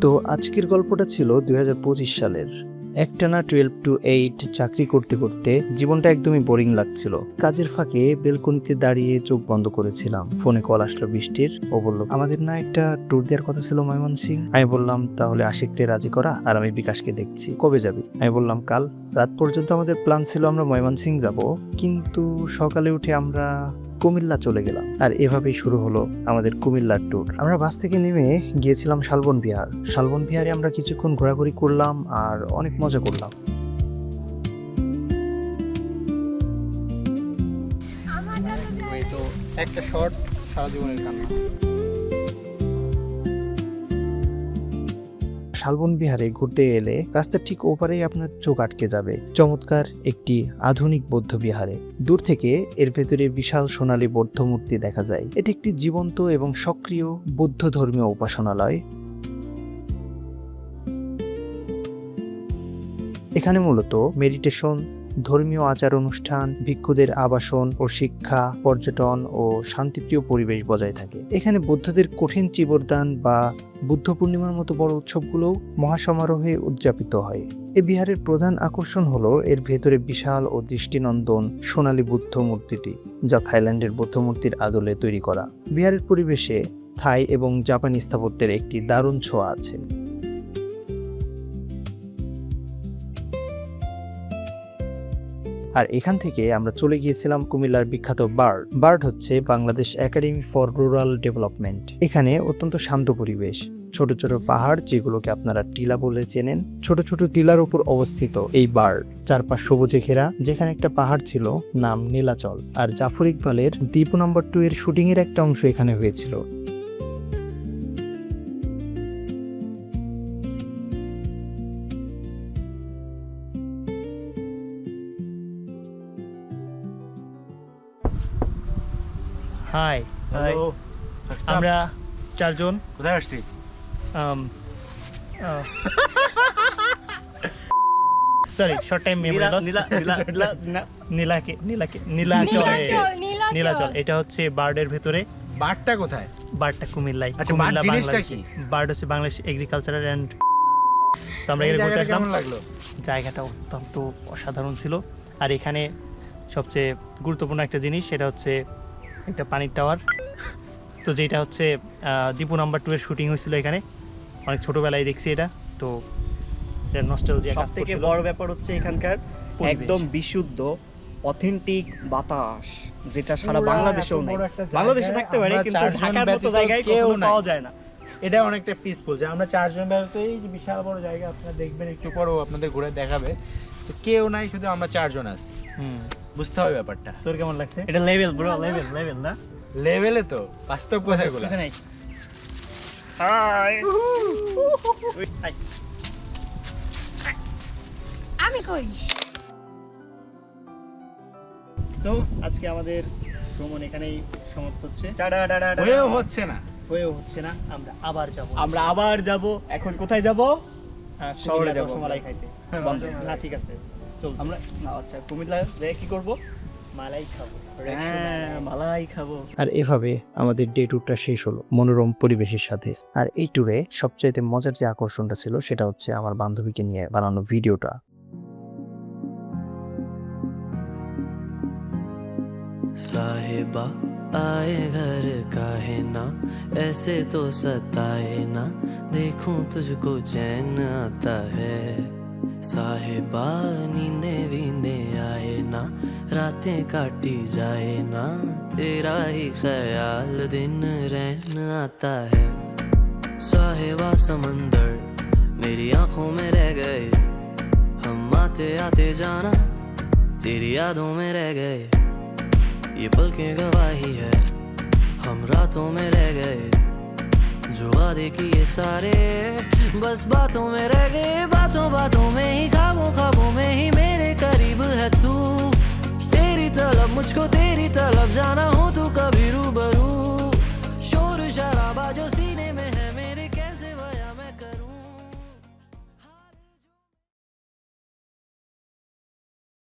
তো আজকের গল্পটা ছিল 2025 সালের। একটানা 12 to 8 চাকরি করতে করতে জীবনটা একদমই বোরিং লাগছিল। কাজের ফাঁকে বেলকনিতে দাঁড়িয়ে চোখ বন্ধ করেছিলাম। ফোনে কল আসলো বৃষ্টির। ও বলল, আমাদের না একটা ট্যুর দেওয়ার কথা ছিল ময়মনসিং। আমি বললাম, তাহলে আশিককে রাজি করা, আর আমি বিকাশকে দেখছি। কবে যাবি? আমি বললাম, কাল রাত পর্যন্ত আমাদের প্ল্যান ছিল আমরা ময়মনসিং যাব, কিন্তু সকালে উঠে আমরা কুমিল্লা চলে গেলাম। আর এভাবেই শুরু হলো আমাদের কুমিল্লার ট্যুর। আমরা বাস থেকে নেমে গিয়েছিলাম শালবন বিহার। শালবন বিহারে আমরা কিছুক্ষণ ঘোরাঘুরি করলাম আর অনেক মজা করলাম। তো একটা শর্ট সারা জীবনের কান্না। শালবন বিহারে ঘুরতে এলে রাস্তার ঠিক ওপারেই আপনার চোখ আটকে যাবে চমৎকার একটি আধুনিক বৌদ্ধ বিহারে। দূর থেকে এর ভেতরে বিশাল সোনালী বৌদ্ধ মূর্তি দেখা যায়। এটি একটি জীবন্ত এবং সক্রিয় বৌদ্ধ ধর্মীয় উপাসনালয়। এখানে মূলত মেডিটেশন, ধর্মীয় আচার অনুষ্ঠান, ভিক্ষুদের আবাসন ও শিক্ষা, পর্যটন ও শান্তিপ্রিয় পরিবেশ বজায় থাকে। এখানে বৌদ্ধদের কঠিন চিবরদান বা বুদ্ধ পূর্ণিমার মতো বড় উৎসবগুলোও মহাসমারোহে উদযাপিত হয়। এই বিহারের প্রধান আকর্ষণ হলো এর ভেতরে বিশাল ও দৃষ্টিনন্দন সোনালী বুদ্ধ মূর্তিটি, যা থাইল্যান্ডের বৌদ্ধ মূর্তির আদলে তৈরি করা। বিহারের পরিবেশে থাই এবং জাপানি স্থাপত্যের একটি দারুণ ছোঁয়া আছে। আর এখান থেকে আমরা চলে গিয়েছিলাম কুমিল্লার বিখ্যাত বার্ড হচ্ছে Bangladesh academy for rural development. এখানে অত্যন্ত শান্ত পরিবেশ, ছোট ছোট পাহাড় যেগুলোকে আপনারা টিলা বলে চেনেন। ছোট ছোট টিলার উপর অবস্থিত এই বার্ড, চারপাশ সবুজে ঘেরা। যেখানে একটা পাহাড় ছিল নাম নীলাচল। আর জাফর ইকবালের দীপু নাম্বার 2 এর শুটিং এর একটা অংশ এখানে হয়েছিল। হাই, হ্যালো, আমরা চারজন কোথায় আসছি? Sorry, short time memory loss. Nilachal এটা হচ্ছে বার্ডের ভেতরে। বারটা কোথায়? বার্ডটা কুমিল্লায়। আচ্ছা, বার্ড জিনিসটা কি? বার্ড হচ্ছে বাংলাদেশ এগ্রিকালচারাল এন্ড। তো আমরা এখানে ঘুরতে আসলাম। কেমন লাগলো? জায়গাটা অত্যন্ত অসাধারণ ছিল। আর এখানে সবচেয়ে গুরুত্বপূর্ণ একটা জিনিস, সেটা হচ্ছে একটা পানির টাওয়ার। তো যেটা হচ্ছে দীপু নাম্বার 2 এর শুটিং হয়েছিল এখানে। অনেক ছোটবেলায় দেখছি এটা। তো এটা নস্টালজিয়া কাজ সবথেকে করছিল। বড় ব্যাপার হচ্ছে এখানকার পরিবেশ। একদম বিশুদ্ধ অথেন্টিক বাতাস, যেটা সারা বাংলাদেশেও নেই। বাংলাদেশে থাকতে পারে, কিন্তু ঢাকার মতো জায়গায় কখনো পাওয়া যায় না। এটা অনেকটা পিসফুল, যে আমরা চারজন বেরোতে এই যে বিশাল বড় জায়গা আপনারা দেখবেন, একটু পরেও আপনাদের ঘুরে দেখাবে। তো কেউ নাই, শুধু আমরা চারজন আছি। বুঝতে হবে ব্যাপারটা। তোর কেমন লাগছে? এটা লেভেল ব্রো, লেভেল না লেভেলে তো বাস্তব কথাগুলো। কিছু নেই। আমি কই? সো আজকে আমাদের ভ্রমণ এখানেই সমাপ্ত হচ্ছে। হয়েও হচ্ছে না। হয়েও হচ্ছে না। আমরা আবার যাব। এখন কোথায় যাব? শহরে যাবো মালাই খাইতে। না, ঠিক আছে, চলছে। আমরা আচ্ছা, কুমিল্লা যাই কি করব? মালাই খাবো। হ্যাঁ, মালাই খাবো। আর এভাবে আমাদের ডে ট্যুরটা শেষ হলো মনোরম পরিবেশের সাথে। আর এই ট্যুরে সবচাইতে মজার যে আকর্ষণটা ছিল সেটা হচ্ছে আমার বান্ধবীকে নিয়ে বানানো ভিডিওটা। साहिबा आए घर काहे ना, ऐसे तो सताए ना, देखूं तुझको चैन आता है। साहिबा नींदे वींदे आए ना, रातें काटी जाए ना, तेरा ही ख्याल दिन रहन आता है। साहिबा समंदर मेरी आंखों में रह गए, हम आते आते जाना तेरी यादों में रह गए। ये पल की गवाही है, हम रातों में रह गए, जो वादे किए सारे बस बातों में रह गए। बातों बातों में ही, ख्वाबों ख्वाबों में ही मेरे करीब है तू। तेरी तलब मुझको, तेरी तलब जाना हो तू कभी रूबरू।